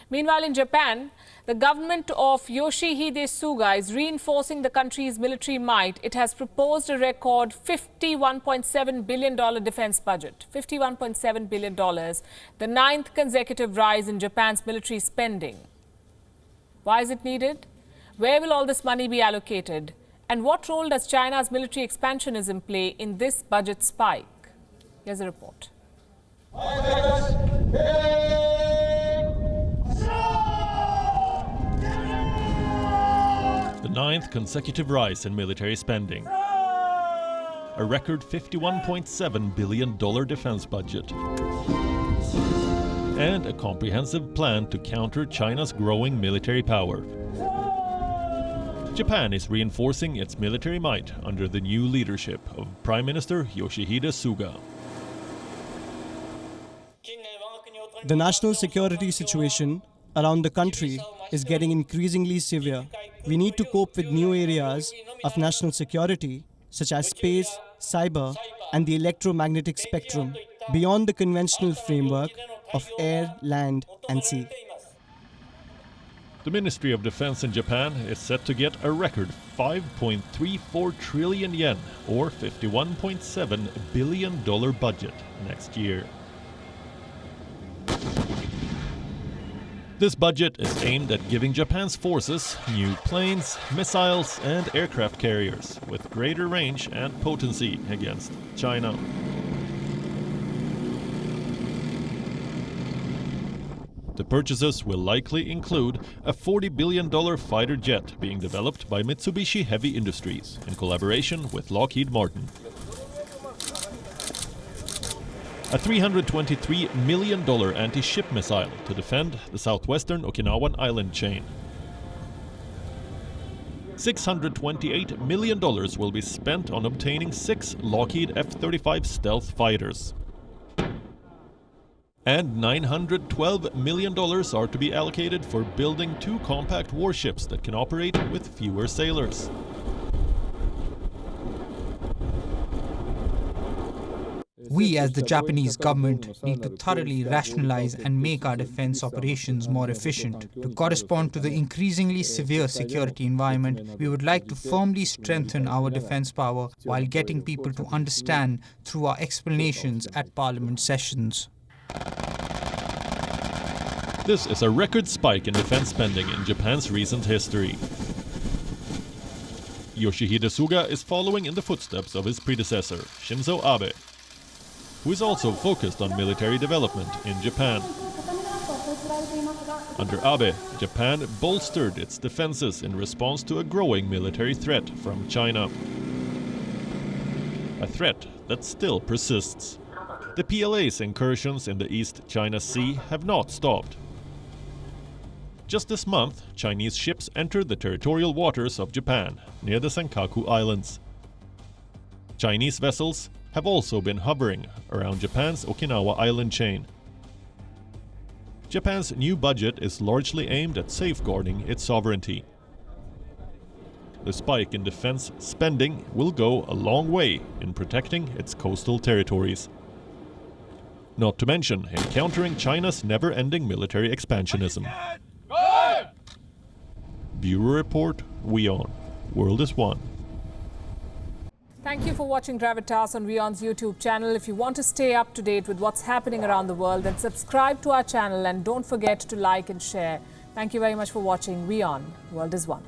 Meanwhile, in Japan, the government of Yoshihide Suga is reinforcing the country's military might. It has proposed a record $51.7 billion defense budget. $51.7 billion, the 9th consecutive rise in Japan's military spending. Why is it needed? Where will all this money be allocated? And what role does China's military expansionism play in this budget spike? Here's a report. The 9th consecutive rise in military spending. A record $51.7 billion defense budget. And a comprehensive plan to counter China's growing military power. Japan is reinforcing its military might under the new leadership of Prime Minister Yoshihide Suga. The national security situation around the country is getting increasingly severe. We need to cope with new areas of national security, such as space, cyber, and the electromagnetic spectrum, beyond the conventional framework of air, land, and sea. The Ministry of Defense in Japan is set to get a record 5.34 trillion yen, or $51.7 billion budget next year. This budget is aimed at giving Japan's forces new planes, missiles, and aircraft carriers with greater range and potency against China. The purchases will likely include a $40 billion fighter jet being developed by Mitsubishi Heavy Industries in collaboration with Lockheed Martin. A $323 million anti-ship missile to defend the southwestern Okinawan island chain. $628 million will be spent on obtaining 6 Lockheed F-35 stealth fighters. And $912 million are to be allocated for building 2 compact warships that can operate with fewer sailors. We as the Japanese government need to thoroughly rationalize and make our defense operations more efficient. To correspond to the increasingly severe security environment, we would like to firmly strengthen our defense power while getting people to understand through our explanations at Parliament sessions. This is a record spike in defense spending in Japan's recent history. Yoshihide Suga is following in the footsteps of his predecessor, Shinzo Abe, who is also focused on military development in Japan. Under Abe, Japan bolstered its defenses in response to a growing military threat from China. A threat that still persists. The PLA's incursions in the East China Sea have not stopped. Just this month, Chinese ships entered the territorial waters of Japan near the Senkaku Islands. Chinese vessels have also been hovering around Japan's Okinawa island chain. Japan's new budget is largely aimed at safeguarding its sovereignty. The spike in defense spending will go a long way in protecting its coastal territories. Not to mention in countering China's never-ending military expansionism. Bureau Report, WION. World is One. Thank you for watching Gravitas on WION's YouTube channel. If you want to stay up to date with what's happening around the world, then subscribe to our channel and don't forget to like and share. Thank you very much for watching WION. World is One.